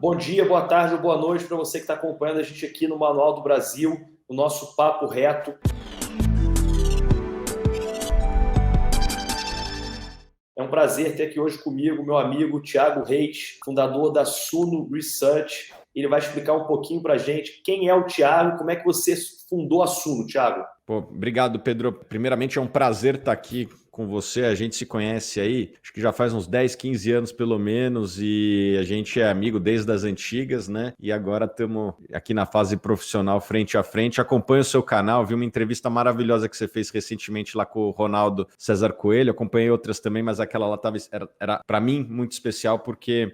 Bom dia, boa tarde ou boa noite para você que está acompanhando a gente aqui no Manual do Brasil, o nosso Papo Reto. É um prazer ter aqui hoje comigo meu amigo Thiago Reis, fundador da Suno Research. Ele vai explicar um pouquinho para a gente quem é o Thiago, como é que você fundou a Suno, Thiago. Obrigado, Pedro. Primeiramente, é um prazer estar aqui com você. A gente se conhece aí, acho que já faz uns 10, 15 anos pelo menos, e a gente é amigo desde as antigas, né? E agora estamos aqui na fase profissional frente a frente. Acompanho o seu canal, vi uma entrevista maravilhosa que você fez recentemente lá com o Ronaldo César Coelho. Acompanhei outras também, mas aquela lá era para mim muito especial porque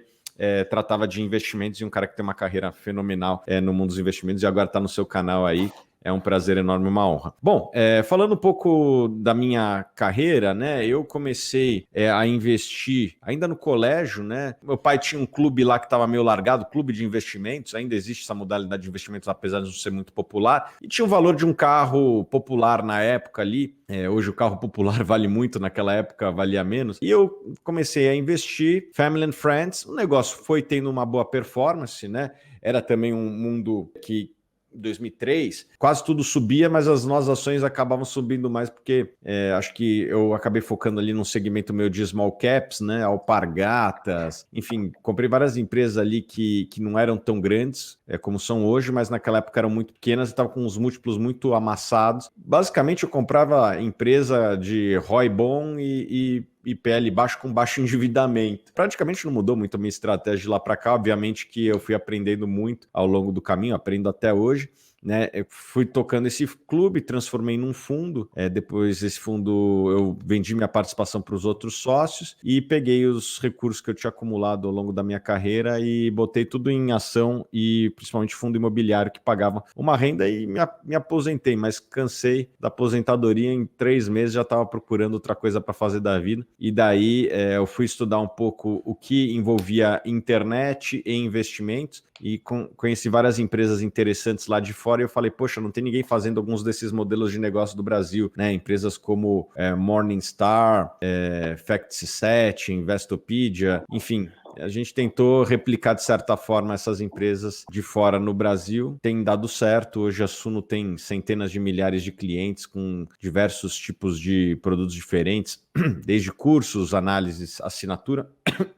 tratava de investimentos e um cara que tem uma carreira fenomenal no mundo dos investimentos e agora está no seu canal aí. É um prazer enorme, uma honra. Bom, falando um pouco da minha carreira, né? Eu comecei a investir ainda no colégio, né? Meu pai tinha um clube lá que estava meio largado, clube de investimentos. Ainda existe essa modalidade de investimentos, apesar de não ser muito popular. E tinha o valor de um carro popular na época ali. Hoje o carro popular vale muito, naquela época valia menos. E eu comecei a investir, Family and Friends. O negócio foi tendo uma boa performance, né? Era também um mundo que em 2003, quase tudo subia, mas as nossas ações acabavam subindo mais porque acho que eu acabei focando ali num segmento meio de small caps, né, Alpargatas, enfim, comprei várias empresas ali que não eram tão grandes como são hoje, mas naquela época eram muito pequenas e estavam com uns múltiplos muito amassados. Basicamente eu comprava empresa de ROI bom e PL baixo com baixo endividamento. Praticamente não mudou muito a minha estratégia de lá para cá. Obviamente que eu fui aprendendo muito ao longo do caminho, aprendo até hoje. Né, eu fui tocando esse clube, transformei num fundo. Depois desse fundo eu vendi minha participação para os outros sócios e peguei os recursos que eu tinha acumulado ao longo da minha carreira e botei tudo em ação e principalmente fundo imobiliário que pagava uma renda e me aposentei, mas cansei da aposentadoria. Em 3 meses já estava procurando outra coisa para fazer da vida e daí eu fui estudar um pouco o que envolvia internet e investimentos e conheci várias empresas interessantes lá de fora e eu falei, poxa, não tem ninguém fazendo alguns desses modelos de negócio do Brasil, né? Empresas como Morningstar, FactSet, Investopedia, enfim. A gente tentou replicar, de certa forma, essas empresas de fora no Brasil. Tem dado certo. Hoje a Suno tem centenas de milhares de clientes com diversos tipos de produtos diferentes, desde cursos, análises, assinatura.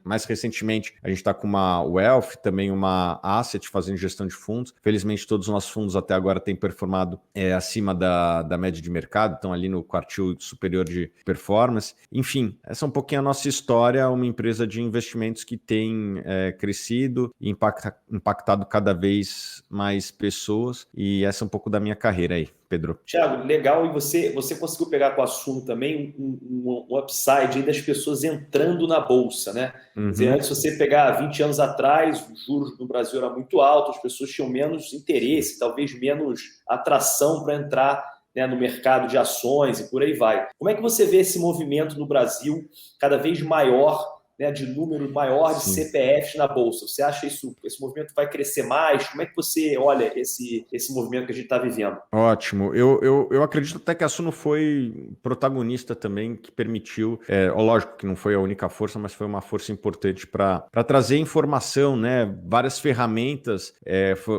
Mais recentemente, a gente está com uma Wealth, também uma Asset, fazendo gestão de fundos. Felizmente, todos os nossos fundos até agora têm performado acima da média de mercado, estão ali no quartil superior de performance. Enfim, essa é um pouquinho a nossa história, uma empresa de investimentos que tem crescido e impactado cada vez mais pessoas. E essa é um pouco da minha carreira aí, Pedro. Thiago, legal. E você conseguiu pegar com a Suno também um upside aí das pessoas entrando na Bolsa, né? Quer dizer, antes, se você pegar 20 anos atrás, os juros no Brasil eram muito altos, as pessoas tinham menos interesse, talvez menos atração para entrar, né, no mercado de ações e por aí vai. Como é que você vê esse movimento no Brasil cada vez maior, né, de número maior de CPFs na Bolsa? Você acha esse movimento vai crescer mais? Como é que você olha esse movimento que a gente está vivendo? Ótimo. Eu acredito até que a Suno foi protagonista também, que permitiu, lógico que não foi a única força, mas foi uma força importante para trazer informação, né? Várias ferramentas,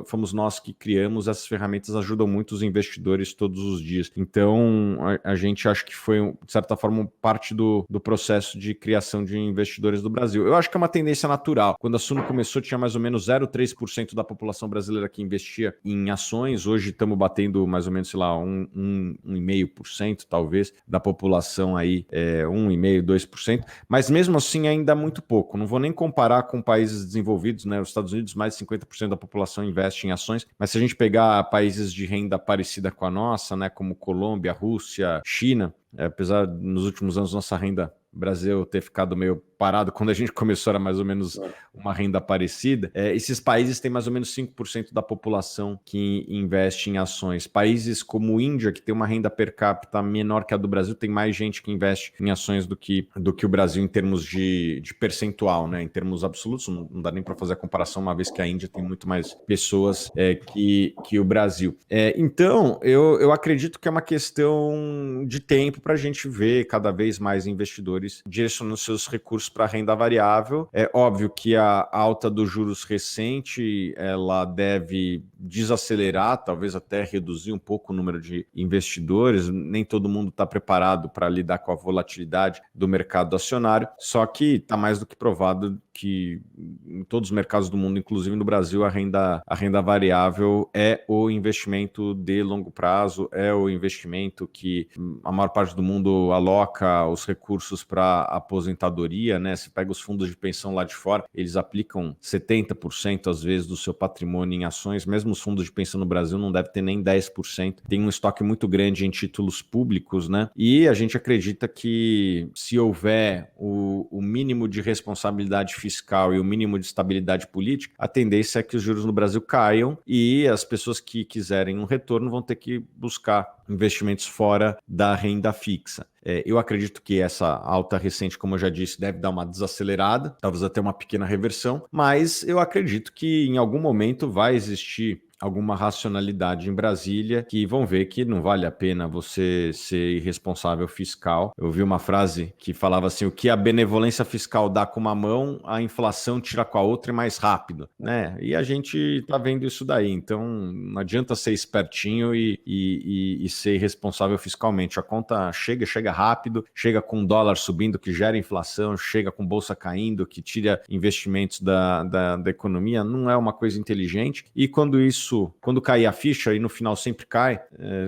fomos nós que criamos, essas ferramentas ajudam muito os investidores todos os dias. Então, a gente acha que foi, de certa forma, parte do processo de criação de investidores do Brasil. Eu acho que é uma tendência natural. Quando a Suno começou, tinha mais ou menos 0,3% da população brasileira que investia em ações. Hoje estamos batendo mais ou menos, sei lá, 1,5% talvez da população aí, 1,5%, 2%. Mas mesmo assim ainda é muito pouco. Não vou nem comparar com países desenvolvidos, né? Os Estados Unidos, mais de 50% da população investe em ações. Mas se a gente pegar países de renda parecida com a nossa, né, como Colômbia, Rússia, China, apesar nos últimos anos nossa renda Brasil ter ficado meio parado, quando a gente começou era mais ou menos uma renda parecida, esses países têm mais ou menos 5% da população que investe em ações. Países como Índia, que tem uma renda per capita menor que a do Brasil, tem mais gente que investe em ações do que o Brasil em termos de percentual, né? Em termos absolutos, não dá nem para fazer a comparação, uma vez que a Índia tem muito mais pessoas que o Brasil. Então, eu acredito que é uma questão de tempo para a gente ver cada vez mais investidores direcionando seus recursos recurso para renda variável. É óbvio que a alta dos juros recente ela deve desacelerar, talvez até reduzir um pouco o número de investidores. Nem todo mundo está preparado para lidar com a volatilidade do mercado acionário, só que está mais do que provado que em todos os mercados do mundo, inclusive no Brasil, a renda variável é o investimento de longo prazo, é o investimento que a maior parte do mundo aloca os recursos para aposentadoria, né? Se pega os fundos de pensão lá de fora, eles aplicam 70% às vezes do seu patrimônio em ações, mesmo os fundos de pensão no Brasil não deve ter nem 10%. Tem um estoque muito grande em títulos públicos, né? E a gente acredita que se houver o mínimo de responsabilidade fiscal e o mínimo de estabilidade política, a tendência é que os juros no Brasil caiam e as pessoas que quiserem um retorno vão ter que buscar investimentos fora da renda fixa. Eu acredito que essa alta recente, como eu já disse, deve dar uma desacelerada, talvez até uma pequena reversão, mas eu acredito que em algum momento vai existir alguma racionalidade em Brasília que vão ver que não vale a pena você ser irresponsável fiscal. Eu vi uma frase que falava assim: o que a benevolência fiscal dá com uma mão, a inflação tira com a outra e mais rápido, né? E a gente está vendo isso daí, então não adianta ser espertinho e ser irresponsável fiscalmente. A conta chega rápido, chega com o dólar subindo que gera inflação, chega com bolsa caindo que tira investimentos da economia, não é uma coisa inteligente. E quando cair a ficha, e no final sempre cai,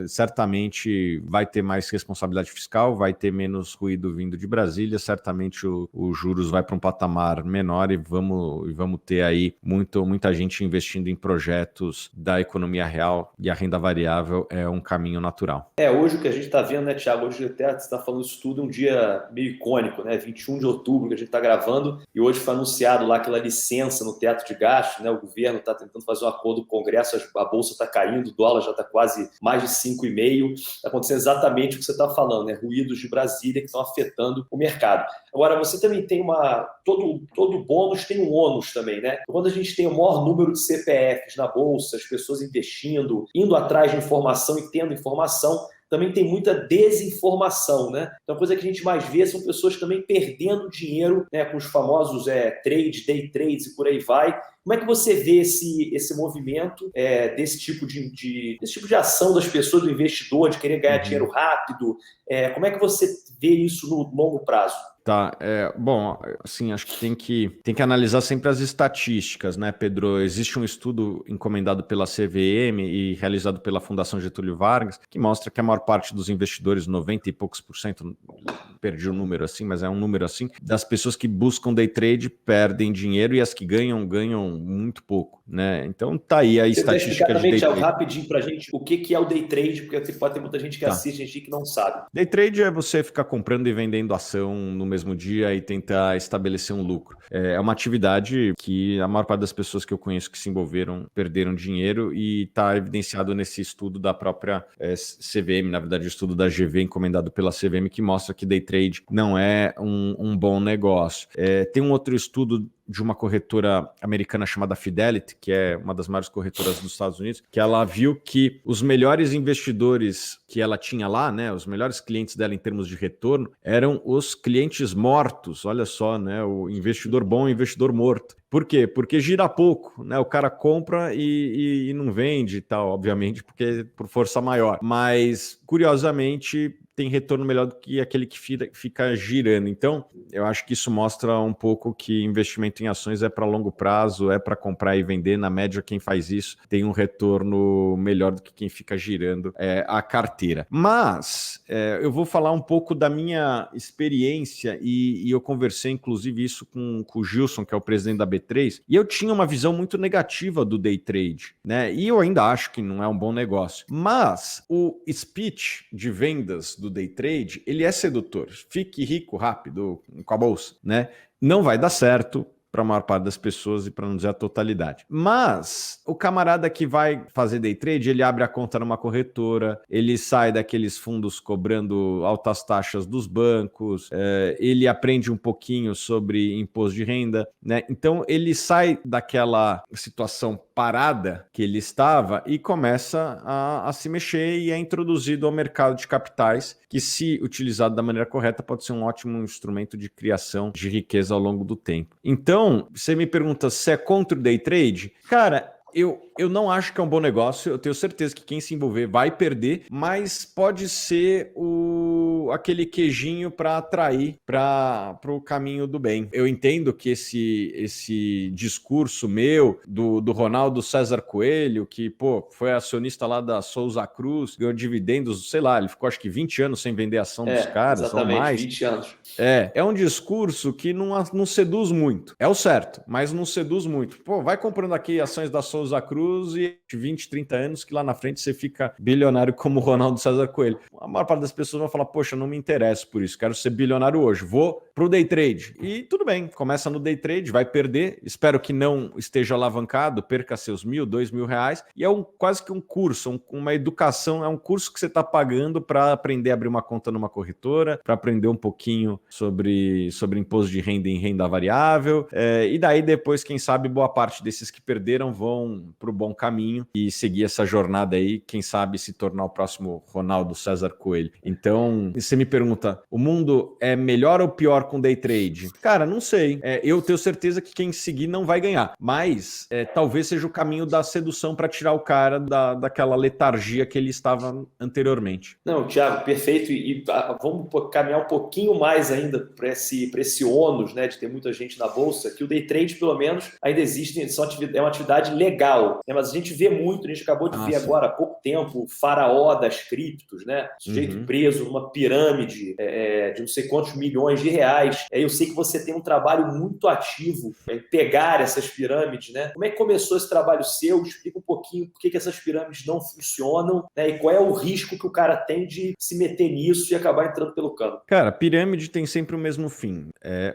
certamente vai ter mais responsabilidade fiscal, vai ter menos ruído vindo de Brasília, certamente os juros vai para um patamar menor e vamos ter aí muita gente investindo em projetos da economia real, e a renda variável é um caminho natural. Hoje o que a gente está vendo, né, Thiago? Hoje até você está falando isso tudo, é um dia meio icônico, né? 21 de outubro que a gente está gravando, e hoje foi anunciado lá aquela licença no teto de gastos, né? O governo está tentando fazer um acordo com o Congresso, a bolsa está caindo, o dólar já está quase mais de 5,5. Está acontecendo exatamente o que você está falando, né? Ruídos de Brasília que estão afetando o mercado. Agora, você também tem todo bônus tem um ônus também, né? Quando a gente tem o maior número de CPFs na bolsa, as pessoas investindo, indo atrás de informação e tendo informação, também tem muita desinformação, né? Então, a coisa que a gente mais vê são pessoas também perdendo dinheiro, né, com os famosos trades, day trades e por aí vai. Como é que você vê esse movimento desse tipo de ação das pessoas, do investidor, de querer ganhar dinheiro rápido? Como é que você vê isso no longo prazo? Tá, bom, assim, acho que tem que analisar sempre as estatísticas, né, Pedro? Existe um estudo encomendado pela CVM e realizado pela Fundação Getúlio Vargas, que mostra que a maior parte dos investidores, 90 e poucos por cento, perdi o número assim, mas é um número assim, das pessoas que buscam day trade perdem dinheiro e as que ganham muito pouco, né? Então tá aí a estatística de day trade. Rapidinho pra gente o que é o day trade, porque pode ter muita gente que assiste, gente que não sabe. Day trade é você ficar comprando e vendendo ação no mesmo dia e tentar estabelecer um lucro. É uma atividade que a maior parte das pessoas que eu conheço que se envolveram perderam dinheiro, e está evidenciado nesse estudo da própria CVM, na verdade o estudo da GV encomendado pela CVM, que mostra que day trade não é um bom negócio. Tem um outro estudo de uma corretora americana chamada Fidelity, que é uma das maiores corretoras dos Estados Unidos, que ela viu que os melhores investidores que ela tinha lá, né, os melhores clientes dela em termos de retorno, eram os clientes mortos. Olha só, né, o investidor bom e o investidor morto. Por quê? Porque gira pouco, né? O cara compra e não vende e tal, obviamente, porque por força maior. Mas, curiosamente, tem retorno melhor do que aquele que fica girando. Então, eu acho que isso mostra um pouco que investimento em ações é para longo prazo, é para comprar e vender. Na média, quem faz isso tem um retorno melhor do que quem fica girando a carteira. Mas, eu vou falar um pouco da minha experiência, e eu conversei, inclusive, isso com o Gilson, que é o presidente da B3, e eu tinha uma visão muito negativa do day trade, né? E eu ainda acho que não é um bom negócio. Mas o speech de vendas do day trade, ele é sedutor. Fique rico rápido com a bolsa, né? Não vai dar certo para a maior parte das pessoas e para não dizer a totalidade. Mas o camarada que vai fazer day trade, ele abre a conta numa corretora, ele sai daqueles fundos cobrando altas taxas dos bancos, ele aprende um pouquinho sobre imposto de renda, né? Então ele sai daquela situação parada que ele estava e começa a se mexer e é introduzido ao mercado de capitais, que, se utilizado da maneira correta, pode ser um ótimo instrumento de criação de riqueza ao longo do tempo. Então, você me pergunta se é contra o day trade? Cara, eu não acho que é um bom negócio, eu tenho certeza que quem se envolver vai perder, mas pode ser aquele queijinho para atrair para o caminho do bem. Eu entendo que esse discurso meu do Ronaldo César Coelho, que foi acionista lá da Souza Cruz, ganhou dividendos, sei lá, ele ficou acho que 20 anos sem vender ação dos caras, ou mais. 20 anos. É um discurso que não seduz muito. É o certo, mas não seduz muito. Vai comprando aqui ações da Souza Cruz e 20, 30 anos que lá na frente você fica bilionário como o Ronaldo César Coelho. A maior parte das pessoas vai falar, poxa, não me interesso por isso, quero ser bilionário hoje, vou pro day trade. E tudo bem, começa no day trade, vai perder, espero que não esteja alavancado, perca seus R$1.000, R$2.000, e é quase que um curso, uma educação, é um curso que você está pagando para aprender a abrir uma conta numa corretora, para aprender um pouquinho sobre imposto de renda em renda variável, e daí depois, quem sabe, boa parte desses que perderam vão pro bom caminho e seguir essa jornada aí, quem sabe se tornar o próximo Ronaldo César Coelho. Então, você me pergunta, o mundo é melhor ou pior com day trade? Cara, não sei. Eu tenho certeza que quem seguir não vai ganhar, mas talvez seja o caminho da sedução para tirar o cara daquela letargia que ele estava anteriormente. Não, Thiago, perfeito. E vamos caminhar um pouquinho mais ainda para esse ônus, né, de ter muita gente na bolsa, que o day trade, pelo menos, ainda existe, é uma atividade legal, né? Mas a gente vê muito, a gente acabou de ver agora há pouco tempo o faraó das criptos, né? Sujeito preso numa pirâmide de não sei quantos milhões de reais. Eu sei que você tem um trabalho muito ativo em pegar essas pirâmides, né? Como é que começou esse trabalho seu? Explica um pouquinho por que essas pirâmides não funcionam, né? E qual é o risco que o cara tem de se meter nisso e acabar entrando pelo cano. Cara, pirâmide tem sempre o mesmo fim,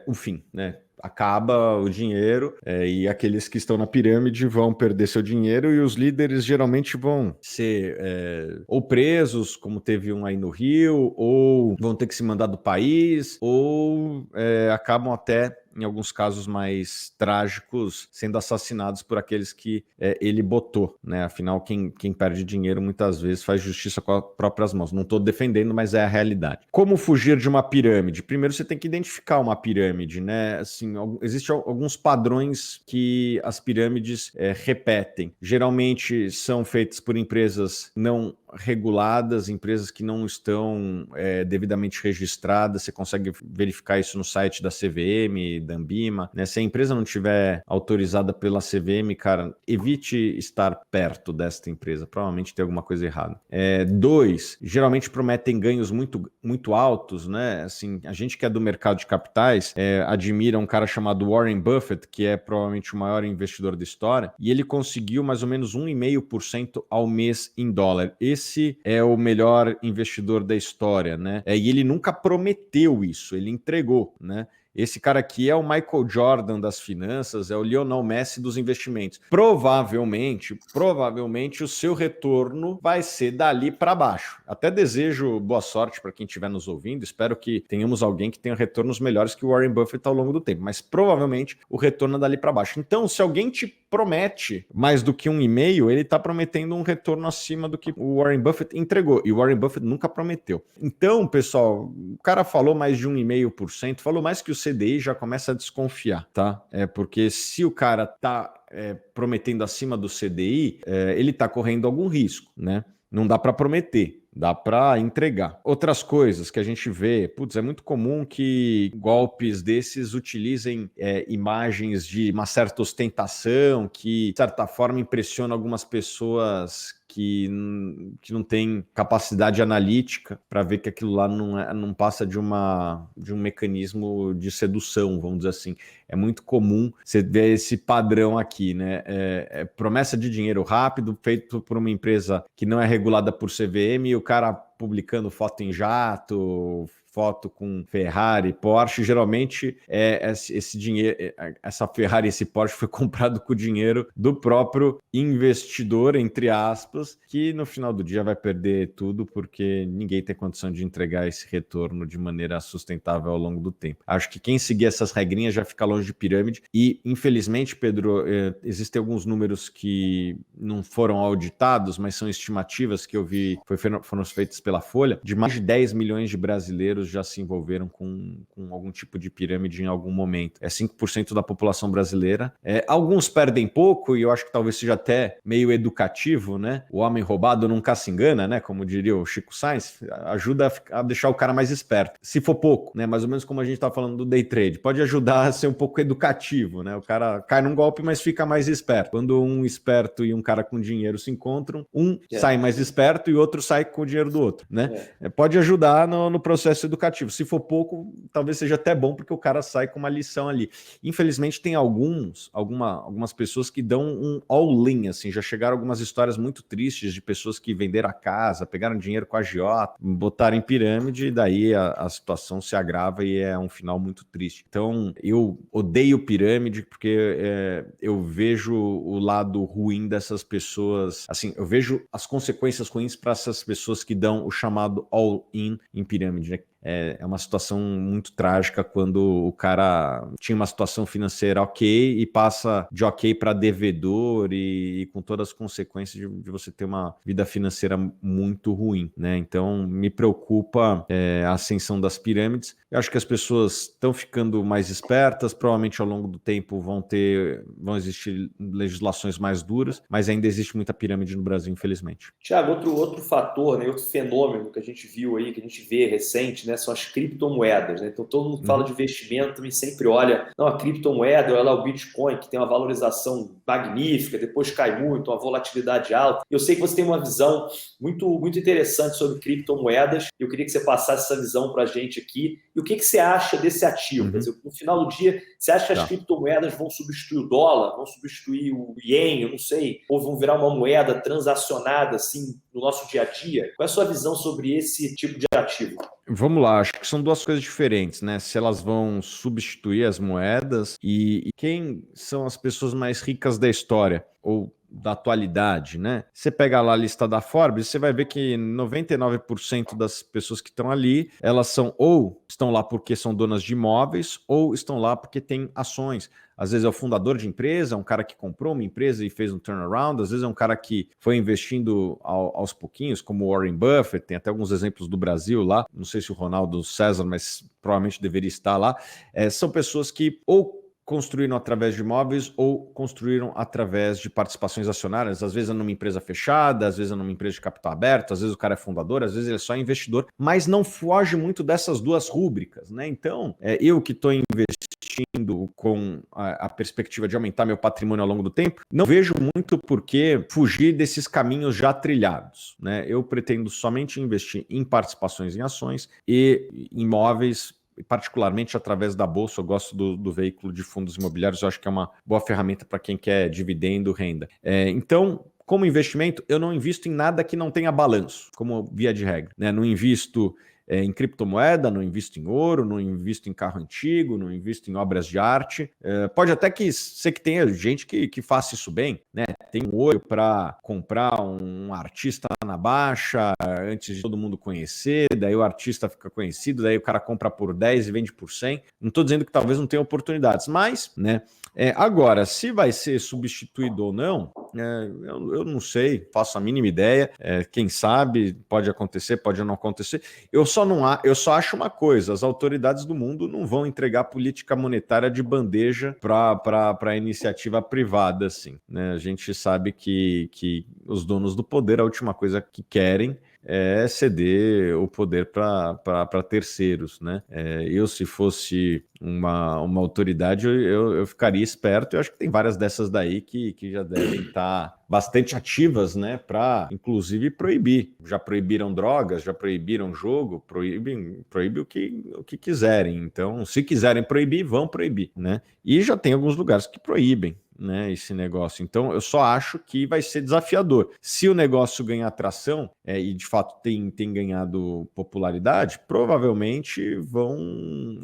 o fim, né? Acaba o dinheiro e aqueles que estão na pirâmide vão perder seu dinheiro e os líderes geralmente vão ser ou presos, como teve um aí no Rio, ou vão ter que se mandar do país, ou acabam até, em alguns casos mais trágicos, sendo assassinados por aqueles que ele botou, né? Afinal, quem perde dinheiro muitas vezes faz justiça com as próprias mãos. Não estou defendendo, mas é a realidade. Como fugir de uma pirâmide? Primeiro você tem que identificar uma pirâmide, né? Assim, existem alguns padrões que as pirâmides repetem. Geralmente são feitas por empresas não reguladas, empresas que não estão devidamente registradas. Você consegue verificar isso no site da CVM, da Anbima, né? Se a empresa não tiver autorizada pela CVM, cara, evite estar perto desta empresa, provavelmente tem alguma coisa errada. 2, geralmente prometem ganhos muito, muito altos, né? Assim, a gente que é do mercado de capitais admira um cara chamado Warren Buffett, que é provavelmente o maior investidor da história, e ele conseguiu mais ou menos 1,5% ao mês em dólar. Esse é o melhor investidor da história, né? E ele nunca prometeu isso, ele entregou, né? Esse cara aqui é o Michael Jordan das finanças, é o Lionel Messi dos investimentos. Provavelmente o seu retorno vai ser dali para baixo. Até desejo boa sorte para quem estiver nos ouvindo. Espero que tenhamos alguém que tenha retornos melhores que o Warren Buffett ao longo do tempo. Mas provavelmente o retorno é dali para baixo. Então, se alguém te promete mais do que 1,5%, ele está prometendo um retorno acima do que o Warren Buffett entregou. E o Warren Buffett nunca prometeu. Então, pessoal, o cara falou mais de 1,5%, falou mais que o CDI, já começa a desconfiar, tá? Porque se o cara tá prometendo acima do CDI, ele tá correndo algum risco, né? Não dá para prometer, dá para entregar. Outras coisas que a gente vê, é muito comum que golpes desses utilizem imagens de uma certa ostentação, que de certa forma impressiona algumas pessoas que não tem capacidade analítica para ver que aquilo lá não passa de um mecanismo de sedução, vamos dizer assim. É muito comum você ver esse padrão aqui, né? Promessa de dinheiro rápido, feito por uma empresa que não é regulada por CVM, e o cara publicando foto em jato, foto com Ferrari, Porsche, geralmente esse dinheiro, essa Ferrari, esse Porsche foi comprado com o dinheiro do próprio investidor, entre aspas, que no final do dia vai perder tudo porque ninguém tem condição de entregar esse retorno de maneira sustentável ao longo do tempo. Acho que quem seguir essas regrinhas já fica longe de pirâmide e, infelizmente, Pedro, existem alguns números que não foram auditados, mas são estimativas que eu vi, foram feitas pela Folha, de mais de 10 milhões de brasileiros já se envolveram com algum tipo de pirâmide em algum momento. É 5% da população brasileira. Alguns perdem pouco, e eu acho que talvez seja até meio educativo, né? O homem roubado nunca se engana, né? Como diria o Chico Sainz, ajuda a deixar o cara mais esperto. Se for pouco, né? Mais ou menos como a gente está falando do day trade, pode ajudar a ser um pouco educativo, né? O cara cai num golpe, mas fica mais esperto. Quando um esperto e um cara com dinheiro se encontram, sai mais esperto e o outro sai com o dinheiro do outro, né? Pode ajudar no processo educativo. Se for pouco, talvez seja até bom, porque o cara sai com uma lição ali. Infelizmente, tem algumas pessoas que dão um all-in, assim, já chegaram algumas histórias muito tristes de pessoas que venderam a casa, pegaram dinheiro com a agiota, botaram em pirâmide, e daí a situação se agrava e é um final muito triste. Então, eu odeio pirâmide, porque eu vejo o lado ruim dessas pessoas, assim, eu vejo as consequências ruins para essas pessoas que dão o chamado all-in em pirâmide, né? É uma situação muito trágica quando o cara tinha uma situação financeira ok e passa de ok para devedor e com todas as consequências de você ter uma vida financeira muito ruim, né? Então me preocupa a ascensão das pirâmides. Eu acho que as pessoas estão ficando mais espertas, provavelmente ao longo do tempo vão existir legislações mais duras, mas ainda existe muita pirâmide no Brasil, infelizmente. Tiago, outro fator, né, outro fenômeno que a gente viu aí, que a gente vê recente, né, são as criptomoedas, né? Então todo mundo fala de investimento, também sempre olha, não, a criptomoeda, olha lá o Bitcoin, que tem uma valorização magnífica, depois cai muito, uma volatilidade alta. Eu sei que você tem uma visão muito, muito interessante sobre criptomoedas, eu queria que você passasse essa visão para a gente aqui. E o que você acha desse ativo? Quer dizer, no final do dia, você acha que as criptomoedas vão substituir o dólar, vão substituir o ien, eu não sei, ou vão virar uma moeda transacionada assim no nosso dia a dia? Qual é a sua visão sobre esse tipo de ativo? Vamos lá, acho que são duas coisas diferentes, né? Se elas vão substituir as moedas e quem são as pessoas mais ricas da história ou da atualidade, né? Você pega lá a lista da Forbes, você vai ver que 99% das pessoas que estão ali, elas são ou estão lá porque são donas de imóveis ou estão lá porque têm ações. Às vezes é o fundador de empresa, é um cara que comprou uma empresa e fez um turnaround, às vezes é um cara que foi investindo aos pouquinhos, como o Warren Buffett, tem até alguns exemplos do Brasil lá, não sei se o Ronaldo César, mas provavelmente deveria estar lá. São pessoas que ou construíram através de imóveis ou construíram através de participações acionárias, às vezes é numa empresa fechada, às vezes é numa empresa de capital aberto, às vezes o cara é fundador, às vezes ele é só investidor, mas não foge muito dessas duas rúbricas, né? Então, eu que estou investindo com a perspectiva de aumentar meu patrimônio ao longo do tempo, não vejo muito por que fugir desses caminhos já trilhados, né? Eu pretendo somente investir em participações em ações e imóveis, particularmente através da bolsa. Eu gosto do veículo de fundos imobiliários, eu acho que é uma boa ferramenta para quem quer dividendo, renda. Então, como investimento, eu não invisto em nada que não tenha balanço, como via de regra, né? Não invisto em criptomoeda, não invisto em ouro, não invisto em carro antigo, não invisto em obras de arte. Pode até ser que tenha gente que faça isso bem, né? Tem um olho para comprar um artista na baixa antes de todo mundo conhecer, daí o artista fica conhecido, daí o cara compra por 10 e vende por 100. Não estou dizendo que talvez não tenha oportunidades, mas, né? Agora, se vai ser substituído ou não, eu não sei, faço a mínima ideia. Quem sabe, pode acontecer, pode não acontecer. Eu só acho uma coisa: as autoridades do mundo não vão entregar política monetária de bandeja para a iniciativa privada, assim, né? A gente sabe que os donos do poder, a última coisa que querem é ceder o poder para terceiros, né? Eu, se fosse uma autoridade, eu ficaria esperto. Eu acho que tem várias dessas daí que já devem estar bastante ativas, né? Para, inclusive, proibir. Já proibiram drogas, já proibiram jogo, proíbe o que quiserem. Então, se quiserem proibir, vão proibir, né? E já tem alguns lugares que proíbem. né, esse negócio. Então, eu só acho que vai ser desafiador. Se o negócio ganhar atração, e de fato tem ganhado popularidade, provavelmente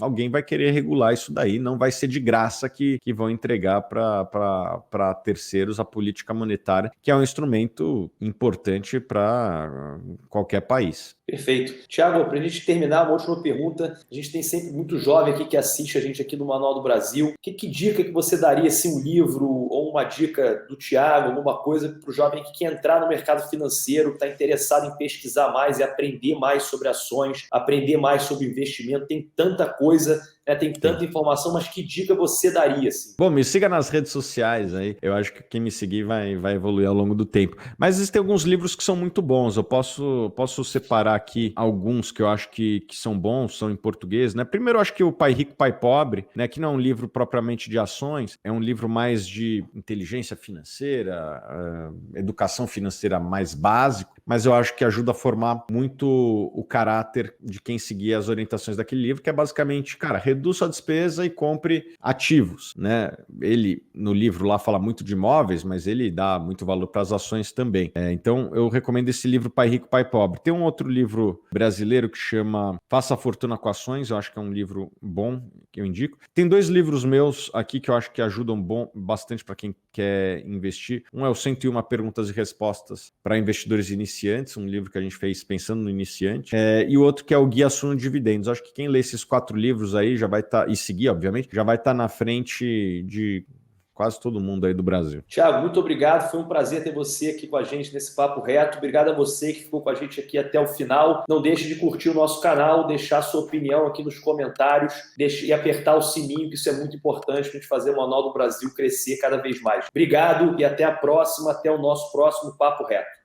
alguém vai querer regular isso daí, não vai ser de graça que vão entregar para terceiros a política monetária, que é um instrumento importante para qualquer país. Perfeito. Tiago, para a gente terminar, uma última pergunta. A gente tem sempre muito jovem aqui que assiste a gente aqui no Manual do Brasil. Que dica que você daria, assim, um livro ou uma dica do Tiago, alguma coisa para o jovem que quer entrar no mercado financeiro, está interessado em pesquisar mais e aprender mais sobre ações, aprender mais sobre investimento? Tem tanta coisa, né? Tem tanta informação, mas que dica você daria? Assim? Bom, me siga nas redes sociais aí. Eu acho que quem me seguir vai evoluir ao longo do tempo. Mas existem alguns livros que são muito bons. Eu posso separar aqui alguns que eu acho que são bons, são em português, né? Primeiro, eu acho que o Pai Rico, Pai Pobre, né? Que não é um livro propriamente de ações, é um livro mais de inteligência financeira, educação financeira mais básico, mas eu acho que ajuda a formar muito o caráter de quem seguir as orientações daquele livro, que é basicamente, cara, reduz sua despesa e compre ativos, né? Ele, no livro lá, fala muito de imóveis, mas ele dá muito valor para as ações também. Então, eu recomendo esse livro Pai Rico, Pai Pobre. Tem um outro livro brasileiro que chama Faça a Fortuna com Ações, eu acho que é um livro bom, que eu indico. Tem 2 livros meus aqui que eu acho que ajudam bastante para quem quer investir. Um é o 101 Perguntas e Respostas para Investidores Iniciantes, um livro que a gente fez pensando no iniciante. E o outro que é o Guia Suno Dividendos. Acho que quem lê esses 4 livros aí já vai estar, e seguir, obviamente, já vai estar na frente de quase todo mundo aí do Brasil. Tiago, muito obrigado. Foi um prazer ter você aqui com a gente nesse Papo Reto. Obrigado a você que ficou com a gente aqui até o final. Não deixe de curtir o nosso canal, deixar sua opinião aqui nos comentários e apertar o sininho, que isso é muito importante para a gente fazer o Manual do Brasil crescer cada vez mais. Obrigado e até a próxima, até o nosso próximo Papo Reto.